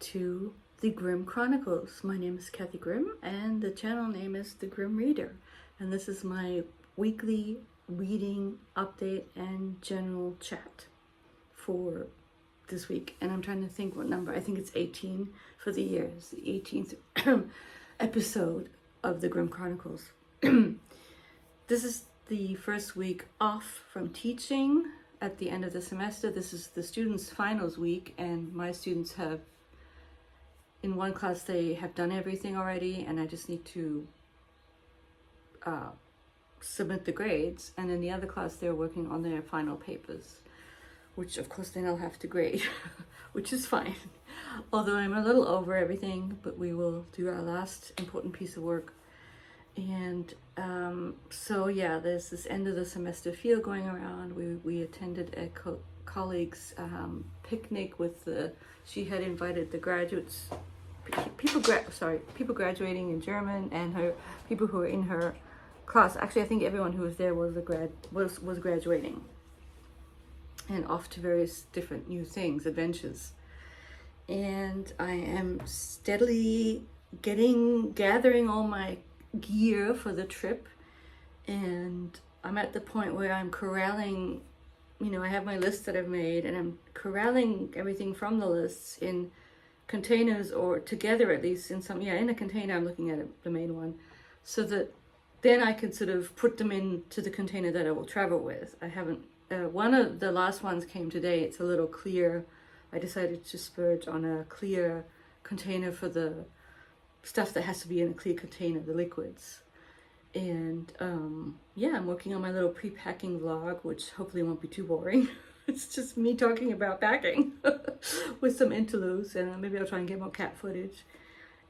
to the Grimm Chronicles. My name is Kathy Grimm and the channel name is The Grimm Reader. And this is my weekly reading update and general chat for this week. And I'm trying to think what number. I think it's 18 for the year. It's the 18th episode of the Grimm Chronicles. This is the first week off from teaching at the end of the semester. This is the students' finals week, and my students have, in one class, they have done everything already, and I just need to submit the grades. And in the other class, they're working on their final papers, which of course then I'll have to grade, which is fine. Although I'm a little over everything, but we will do our last important piece of work. And so yeah, there's this end of the semester feel going around. We attended a colleague's picnic with she had invited the graduates, people graduating in German, and her people who were in her class. Actually, I think everyone who was there was graduating and off to various different new things, adventures. And I am steadily gathering all my gear for the trip, and I'm at the point where I'm corralling, I have my list that I've made, and I'm corralling everything from the lists in containers, or together at least in a container. I'm looking at it, the main one, so that then I can sort of put them into the container that I will travel with. I haven't, one of the last ones came today. It's a little clear. I decided to splurge on a clear container for the stuff that has to be in a clear container, the liquids. And I'm working on my little pre-packing vlog, which hopefully won't be too boring. It's just me talking about packing with some interludes, and maybe I'll try and get more cat footage.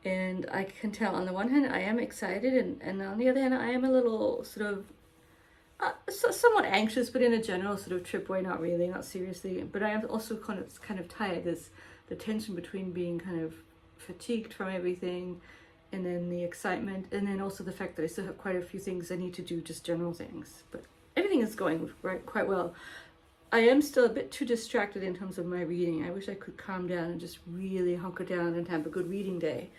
And I can tell on the one hand I am excited, and on the other hand I am a little sort of somewhat anxious, but in a general sort of trip way, not seriously. But I am also kind of tired. There's the tension between being kind of fatigued from everything, and then the excitement, and then also the fact that I still have quite a few things I need to do, just general things. But everything is going quite well. I am still a bit too distracted in terms of my reading. I wish I could calm down and just really hunker down and have a good reading day.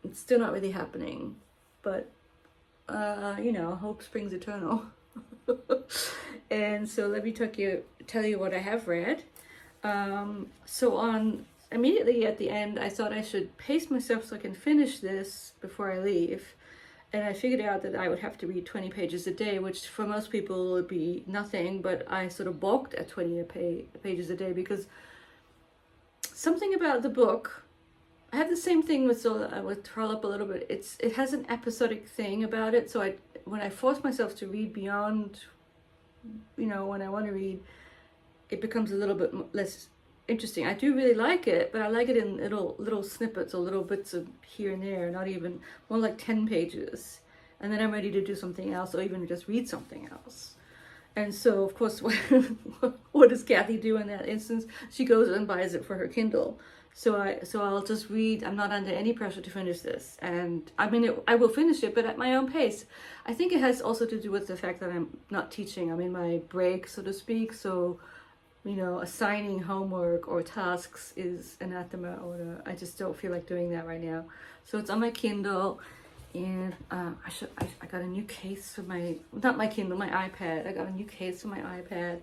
It's still not really happening, but hope springs eternal. And so let me tell you what I have read. Immediately at the end, I thought I should pace myself so I can finish this before I leave. And I figured out that I would have to read 20 pages a day, which for most people would be nothing, but I sort of balked at 20 pages a day because something about the book, I have the same thing with Zola. I would troll up a little bit. It has an episodic thing about it. So when I force myself to read beyond, when I want to read, it becomes a little bit less interesting. I do really like it, but I like it in little snippets or little bits of here and there, not even more like 10 pages. And then I'm ready to do something else, or even just read something else. And so, of course, what does Kathy do in that instance? She goes and buys it for her Kindle. So I'll just read. I'm not under any pressure to finish this. And I will finish it, but at my own pace. I think it has also to do with the fact that I'm not teaching. I'm in my break, so to speak. So, assigning homework or tasks is anathema order. I just don't feel like doing that right now. So it's on my Kindle, and I got a new case for my iPad. I got a new case for my iPad,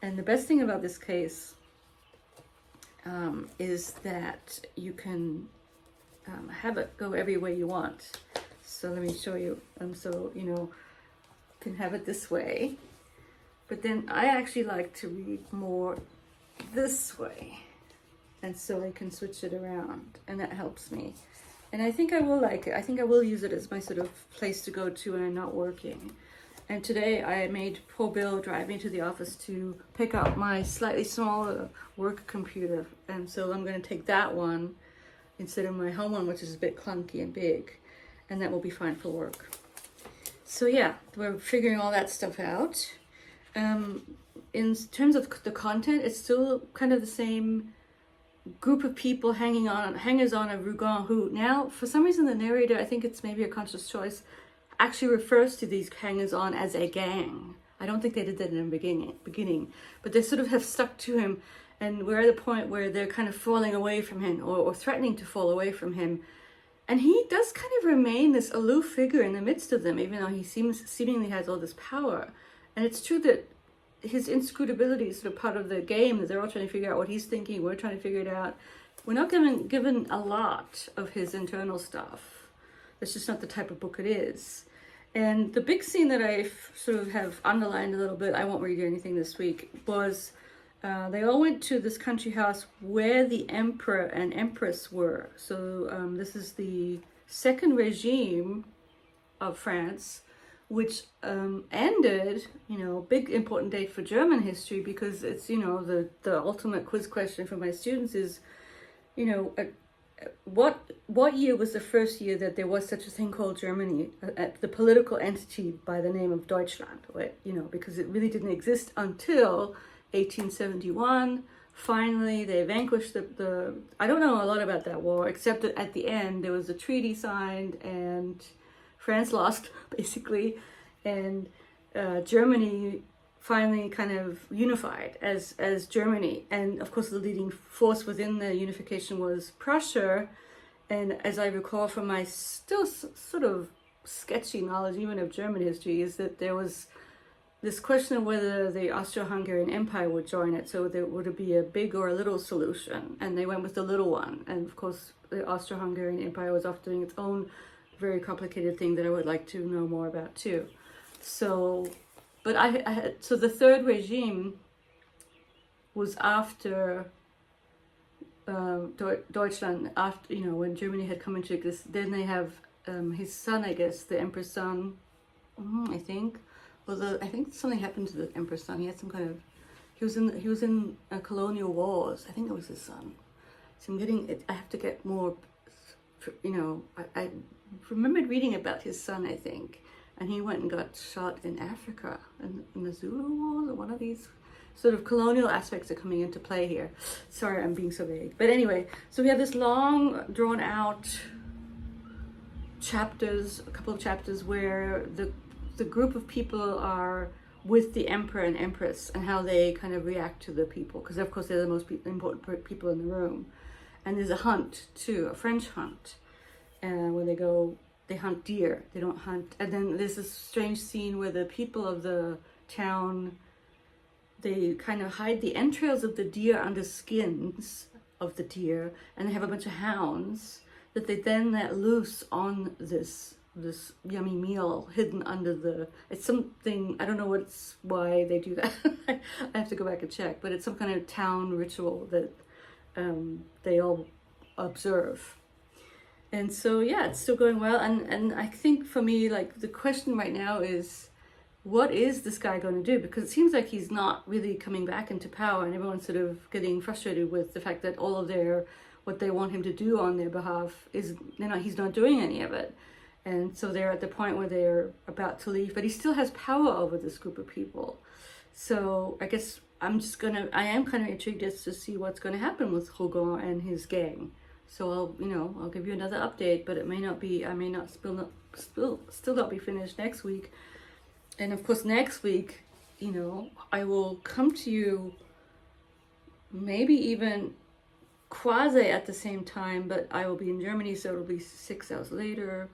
and the best thing about this case is that you can have it go every way you want. So let me show you. Can have it this way. But then I actually like to read more this way. And so I can switch it around, and that helps me. And I think I will like it. I think I will use it as my sort of place to go to when I'm not working. And today I made poor Bill drive me to the office to pick up my slightly smaller work computer. And so I'm going to take that one instead of my home one, which is a bit clunky and big. And that will be fine for work. So yeah, we're figuring all that stuff out. In terms of the content, it's still kind of the same group of people hangers on of Rougon, who now, for some reason, the narrator, I think it's maybe a conscious choice, actually refers to these hangers on as a gang. I don't think they did that in the beginning, but they sort of have stuck to him and we're at a point where they're kind of falling away from him, or threatening to fall away from him. And he does kind of remain this aloof figure in the midst of them, even though he seemingly has all this power. And it's true that his inscrutability is sort of part of the game, that they're all trying to figure out what he's thinking. We're trying to figure it out. We're not given a lot of his internal stuff. That's just not the type of book it is. And the big scene that I sort of have underlined a little bit, I won't read you anything this week, was they all went to this country house where the emperor and empress were. So this is the second regime of France, which ended, big important date for German history, because it's, the ultimate quiz question for my students is, what year was the first year that there was such a thing called Germany, the political entity by the name of Deutschland, right? Because it really didn't exist until 1871. Finally, they vanquished the I don't know a lot about that war, except that at the end there was a treaty signed and France lost, basically, and Germany finally kind of unified as Germany. And of course the leading force within the unification was Prussia. And as I recall from my still sort of sketchy knowledge even of German history, is that there was this question of whether the Austro-Hungarian Empire would join it. So there would be a big or a little solution, and they went with the little one. And of course the Austro-Hungarian Empire was off doing its own very complicated thing that I would like to know more about too. So, but so the third regime was after Deutschland, after, when Germany had come into existence. Then they have his son, I guess, the emperor's son, I think. Well, I think something happened to the emperor's son. He had some kind of, he was in colonial wars. I think it was his son. So I have to get more, I remembered reading about his son, I think, and he went and got shot in Africa, in the Zulu Wars, or one of these sort of colonial aspects are coming into play here. Sorry, I'm being so vague. But anyway, so we have this long, drawn out chapters, a couple of chapters where the group of people are with the emperor and empress, and how they kind of react to the people, because of course they're the most important people in the room. And there's a hunt too, a French hunt, where they hunt deer, they don't hunt. And then there's this strange scene where the people of the town, they kind of hide the entrails of the deer under skins of the deer, and they have a bunch of hounds that they then let loose on this yummy meal hidden under it's something, I don't know why they do that. I have to go back and check, but it's some kind of town ritual that they all observe. And so, yeah, it's still going well. And I think for me, like, the question right now is, what is this guy going to do? Because it seems like he's not really coming back into power, and everyone's sort of getting frustrated with the fact that all of what they want him to do on their behalf he's not doing any of it. And so they're at the point where they're about to leave, but he still has power over this group of people. So I guess I am kind of intrigued as to see what's going to happen with Rougon and his gang. So I'll give you another update, but I may not still not be finished next week. And of course next week, I will come to you maybe even quasi at the same time, but I will be in Germany, so it'll be 6 hours later.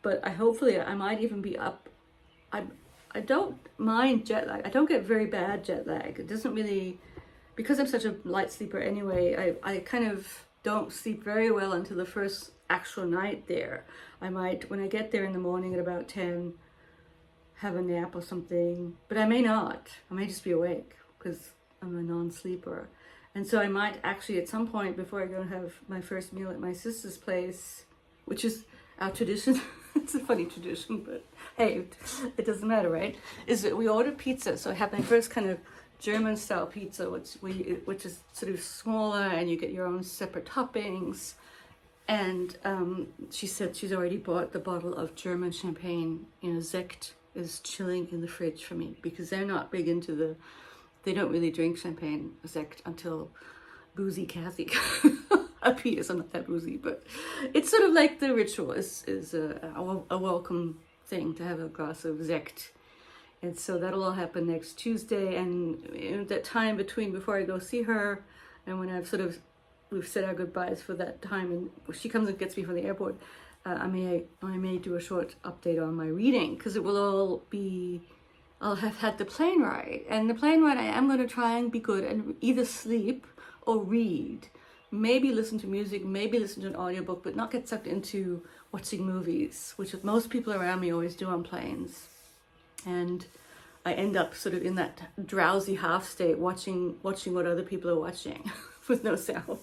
But hopefully I might even be up. I don't mind jet lag. I don't get very bad jet lag. It doesn't really, because I'm such a light sleeper anyway, I kind of don't sleep very well until the first actual night there. I might, when I get there in the morning at about 10, have a nap or something, but I may not. I may just be awake because I'm a non-sleeper. And so I might actually at some point, before I go and have my first meal at my sister's place, which is our tradition, it's a funny tradition, but hey, it doesn't matter, right? Is that we order pizza. So I have my first kind of German style pizza, which is sort of smaller, and you get your own separate toppings. And she said she's already bought the bottle of German champagne. Sekt is chilling in the fridge for me, because they're not big into they don't really drink champagne, Sekt, until boozy Kathy appears. I'm not that boozy, but it's sort of like the ritual is a welcome thing to have a glass of Sekt. And so that'll all happen next Tuesday. And in that time between, before I go see her, and when we've said our goodbyes for that time, and she comes and gets me from the airport, I may do a short update on my reading, because it will all be, I'll have had the plane ride. And the plane ride, I am going to try and be good and either sleep or read. Maybe listen to music, maybe listen to an audiobook, but not get sucked into watching movies, which most people around me always do on planes. And I end up sort of in that drowsy half state watching what other people are watching with no sound.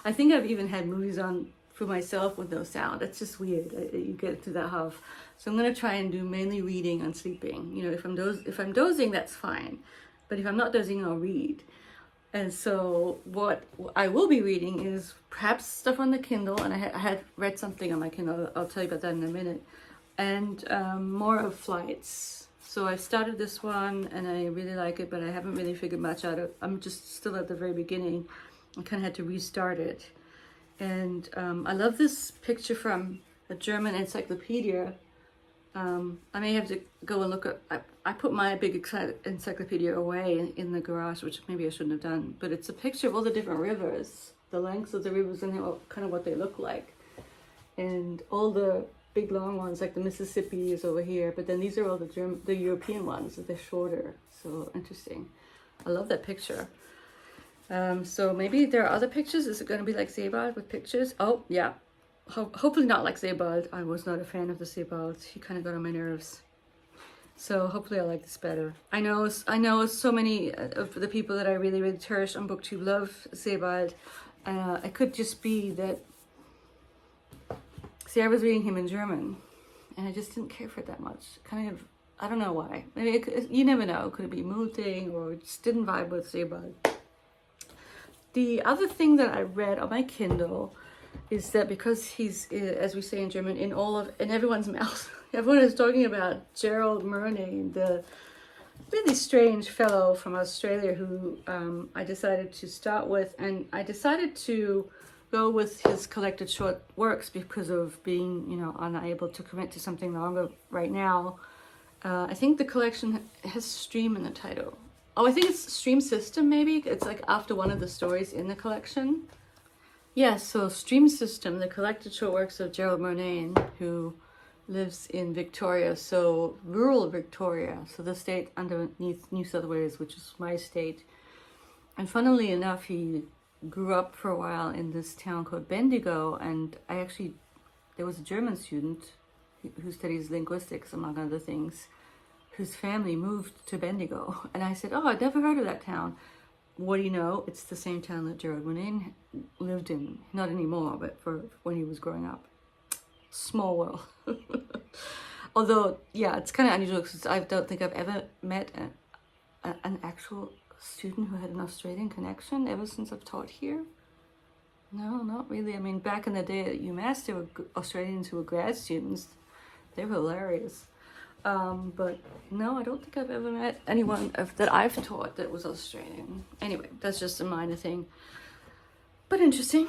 I think I've even had movies on for myself with no sound. It's just weird. You get to that half. So I'm going to try and do mainly reading and sleeping. You know, if I'm dozing, that's fine. But if I'm not dozing, I'll read. And so what I will be reading is perhaps stuff on the Kindle, and I had read something on my Kindle. I'll tell you about that in a minute. And more of flights. So I started this one, and I really like it, but I haven't really figured much out. I'm just still at the very beginning. I kind of had to restart it. And I love this picture from a German encyclopedia. I may have to go and look at, I put my big encyclopedia away in the garage, which maybe I shouldn't have done, but it's a picture of all the different rivers, the lengths of the rivers and kind of what they look like. And all the big long ones, like the Mississippi is over here, but then these are all the European ones, they're shorter. So interesting. I love that picture. So maybe there are other pictures. Is it going to be like Sebald with pictures? Oh, yeah. Hopefully not like Sebald. I was not a fan of the Sebald. He kind of got on my nerves. So hopefully I like this better. I know so many of the people that I really, really cherish on BookTube love Sebald. It could just be that, see, I was reading him in German, and I just didn't care for it that much. Kind of, I don't know why. Maybe you never know. Could it be a mood thing, or it just didn't vibe with Sebald? The other thing that I read on my Kindle is that because he's, as we say in German, in everyone's mouth. Everyone is talking about Gerald Murnane, the really strange fellow from Australia who I decided to start with. And I decided to go with his collected short works because of being, unable to commit to something longer right now. I think the collection has Stream in the title. Oh, I think it's Stream System, maybe. It's like after one of the stories in the collection. Yeah, so Stream System, the collected short works of Gerald Murnane, who lives in Victoria, so rural Victoria, so the state underneath New South Wales, which is my state. And funnily enough, he grew up for a while in this town called Bendigo, and there was a German student who studies linguistics, among other things, whose family moved to Bendigo. And I said, oh, I'd never heard of that town. What do you know? It's the same town that Gerald Murnane lived in. Not anymore, but for when he was growing up. Small world. Although, yeah, it's kind of unusual because I don't think I've ever met an actual student who had an Australian connection ever since I've taught here. No, not really. I mean, back in the day at UMass, there were Australians who were grad students. They were hilarious. But no, I don't think I've ever met anyone that I've taught that was Australian. Anyway, that's just a minor thing, but interesting.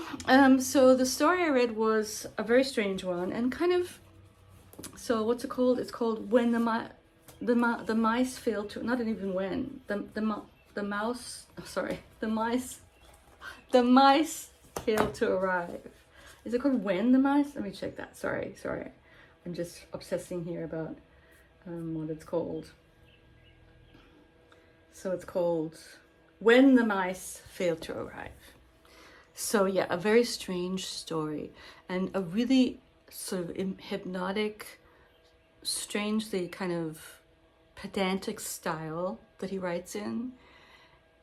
So the story I read was a very strange one, and kind of, so what's it called? It's called When the Mice Failed to, not even when, the mice failed to arrive. Is it called When the Mice? Let me check that. Sorry. I'm just obsessing here about what it's called. So it's called When the Mice Failed to Arrive. So yeah, a very strange story, and a really sort of hypnotic, strangely kind of pedantic style that he writes in.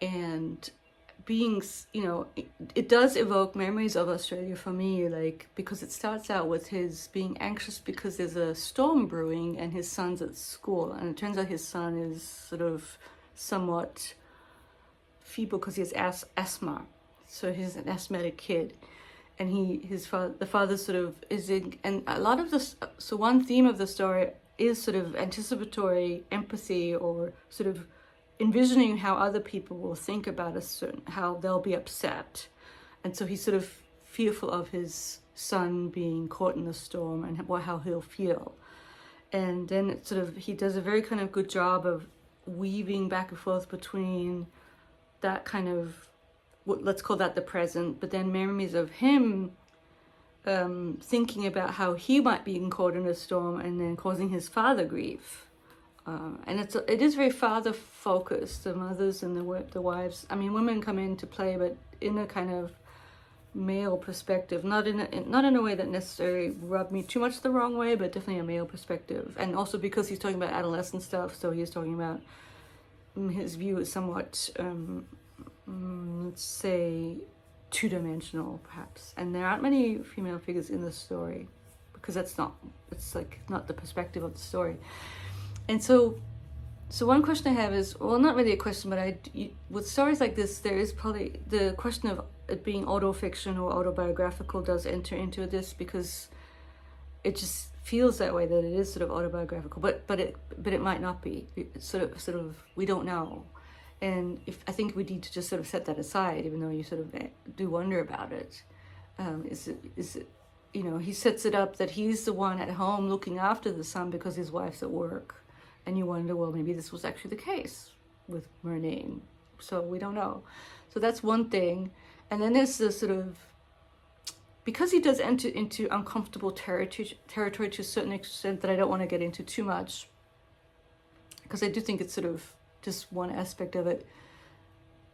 And being, it does evoke memories of Australia for me, like, because it starts out with his being anxious because there's a storm brewing and his son's at school, and it turns out his son is sort of somewhat feeble because he has asthma, so he's an asthmatic kid, and the father sort of is in, and a lot of this, so one theme of the story is sort of anticipatory empathy, or sort of envisioning how other people will think about how they'll be upset. And so he's sort of fearful of his son being caught in the storm and how he'll feel. And then it sort of, he does a very kind of good job of weaving back and forth between that kind of, let's call that the present, but then memories of him thinking about how he might be caught in a storm and then causing his father grief. And it is very father focused, the mothers and the wives. I mean, women come into play, but in a kind of male perspective, not in a way that necessarily rubbed me too much the wrong way, but definitely a male perspective. And also because he's talking about adolescent stuff, so he's talking about, his view is somewhat, let's say, two-dimensional perhaps. And there aren't many female figures in the story because it's like not the perspective of the story. And so one question I have is, well, not really a question, but with stories like this, there is probably the question of it being autofiction or autobiographical does enter into this, because it just feels that way, that it is sort of autobiographical, but it might not be. It's sort of we don't know. And I think we need to just sort of set that aside, even though you sort of do wonder about it. Is it, you know, he sets it up that he's the one at home looking after the son because his wife's at work. And you wonder, well, maybe this was actually the case with Murnane. So we don't know. So that's one thing. And then there's the sort of, because he does enter into uncomfortable territory to a certain extent that I don't want to get into too much, because I do think it's sort of just one aspect of it.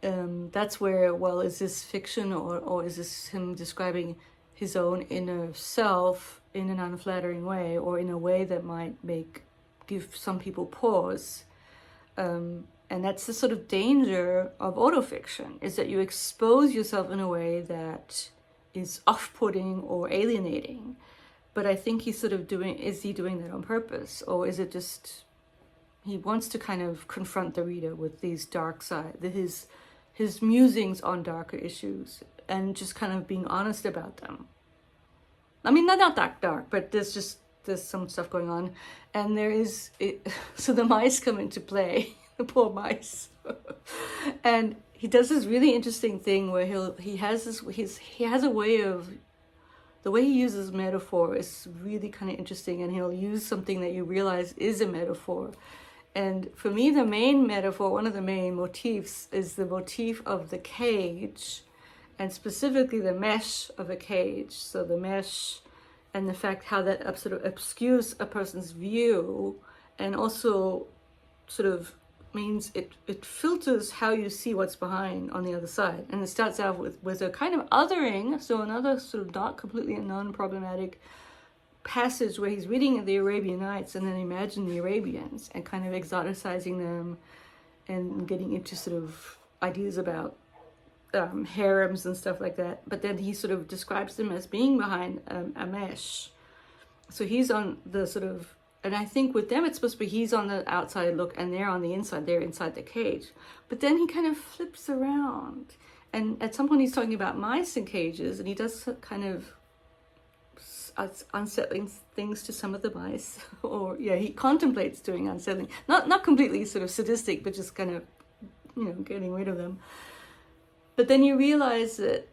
That's where, well, is this fiction or is this him describing his own inner self in an unflattering way, or in a way that might give some people pause? And that's the sort of danger of autofiction, is that you expose yourself in a way that is off-putting or alienating. But I think he's sort of is he doing that on purpose? Or is it just, he wants to kind of confront the reader with these dark side, his musings on darker issues, and just kind of being honest about them. I mean, not that dark, but there's some stuff going on. And so the mice come into play, the poor mice. And he does this really interesting thing where he has a way of, the way he uses metaphor is really kind of interesting, and he'll use something that you realize is a metaphor. And for me, the main metaphor, one of the main motifs, is the motif of the cage, and specifically the mesh of a cage. So the mesh and the fact how that sort of obscures a person's view, and also sort of means it filters how you see what's behind on the other side. And it starts out with a kind of othering, so another sort of not completely non-problematic passage where he's reading the Arabian Nights and then imagine the Arabians and kind of exoticizing them and getting into sort of ideas about harems and stuff like that. But then he sort of describes them as being behind a mesh. So he's on the sort of, and I think with them it's supposed to be he's on the outside look and they're on the inside, they're inside the cage. But then he kind of flips around, and at some point he's talking about mice in cages, and he does kind of unsettling things to some of the mice, or he contemplates doing unsettling, not completely sort of sadistic, but just kind of getting rid of them. But then you realize that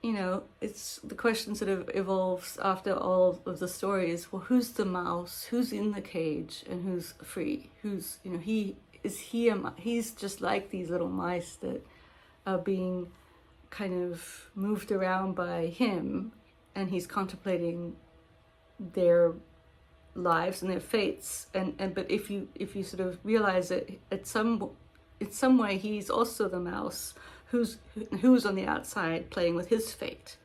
it's the question sort of evolves after all of the stories. Well, who's the mouse? Who's in the cage? And who's free? Who's he's just like these little mice that are being kind of moved around by him, and he's contemplating their lives and their fates, but if you sort of realize that in some way he's also the mouse who's on the outside playing with his fate.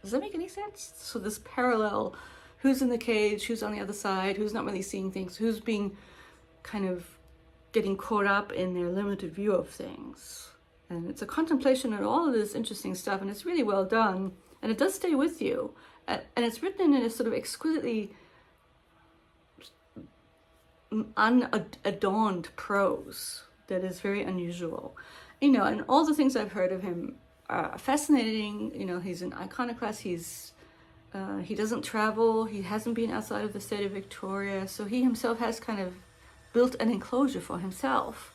Does that make any sense? So this parallel, who's in the cage, who's on the other side, who's not really seeing things, who's being kind of getting caught up in their limited view of things. And it's a contemplation on all of this interesting stuff, and it's really well done, and it does stay with you. And it's written in a sort of exquisitely unadorned prose that is very unusual. And all the things I've heard of him are fascinating. He's an iconoclast. He doesn't travel. He hasn't been outside of the state of Victoria. So he himself has kind of built an enclosure for himself.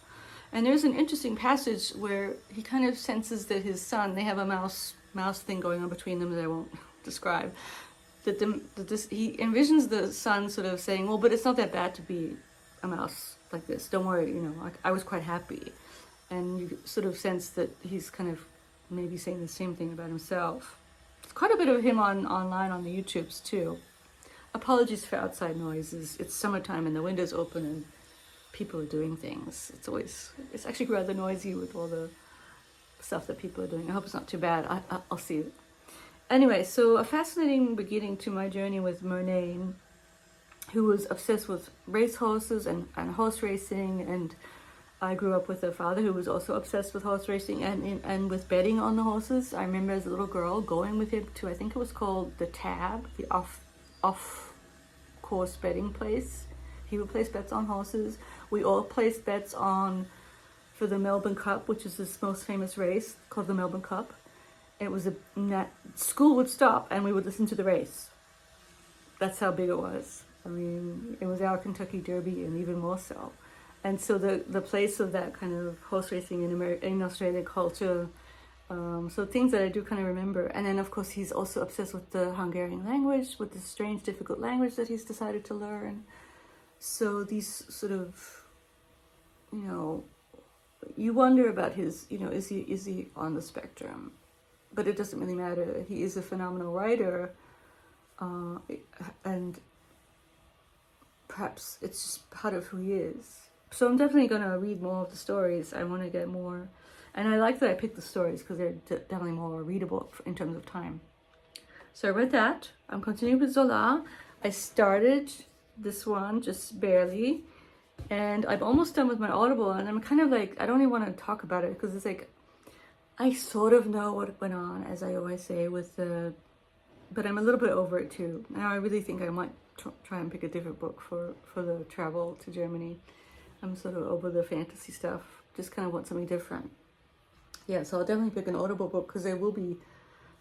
And there's an interesting passage where he kind of senses that his son, they have a mouse thing going on between them that I won't describe, he envisions the son sort of saying, well, but it's not that bad to be a mouse like this. Don't worry, you know, I was quite happy. And you sort of sense that he's kind of maybe saying the same thing about himself. There's quite a bit of him online on the YouTubes too. Apologies for outside noises. It's summertime and the window's open and people are doing things. It's actually rather noisy with all the stuff that people are doing. I hope it's not too bad. I'll see. Anyway, so a fascinating beginning to my journey with Murnane, who was obsessed with race horses and horse racing, and I grew up with a father who was also obsessed with horse racing and with betting on the horses. I remember as a little girl going with him to, I think it was called the Tab, the off-course betting place. He would place bets on horses. We all placed bets on for the Melbourne Cup, which is this most famous race called the Melbourne Cup. It was school would stop and we would listen to the race. That's how big it was. I mean, it was our Kentucky Derby and even more so. And so the place of that kind of horse racing in Australian culture, so things that I do kind of remember. And then, of course, he's also obsessed with the Hungarian language, with this strange, difficult language that he's decided to learn. So these sort of, you know, you wonder about his, you know, is he on the spectrum? But it doesn't really matter. He is a phenomenal writer, and perhaps it's just part of who he is. So I'm definitely going to read more of the stories. I want to get more. And I like that I picked the stories because they're definitely more readable in terms of time. So I read that. I'm continuing with Zola. I started this one just barely. And I'm almost done with my Audible. And I'm kind of like, I don't even want to talk about it because it's like, I sort of know what went on, as I always say, but I'm a little bit over it too. Now I really think I might try and pick a different book for the travel to Germany. I'm sort of over the fantasy stuff. Just kind of want something different. Yeah, so I'll definitely pick an Audible book because there will be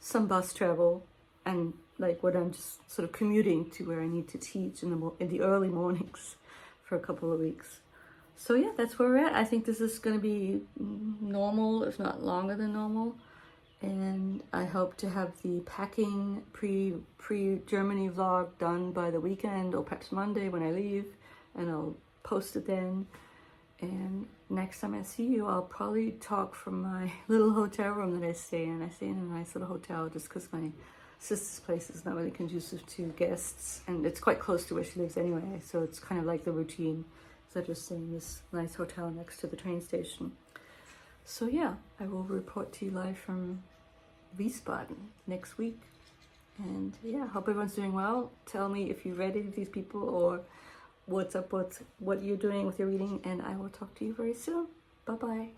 some bus travel and like when I'm just sort of commuting to where I need to teach in the early mornings for a couple of weeks. So yeah, that's where we're at. I think this is going to be normal, if not longer than normal. And I hope to have the packing pre-Germany vlog done by the weekend or perhaps Monday when I leave. And I'll post it then. And next time I see you, I'll probably talk from my little hotel room that I stay in. I stay in a nice little hotel just because my sister's place is not really conducive to guests. And it's quite close to where she lives anyway. So it's kind of like the routine. So I just stay in this nice hotel next to the train station. So yeah, I will report to you live from Wiesbaden next week. And yeah, hope everyone's doing well. Tell me if you read any of these people or what's up with what you're doing with your reading. And I will talk to you very soon. Bye-bye.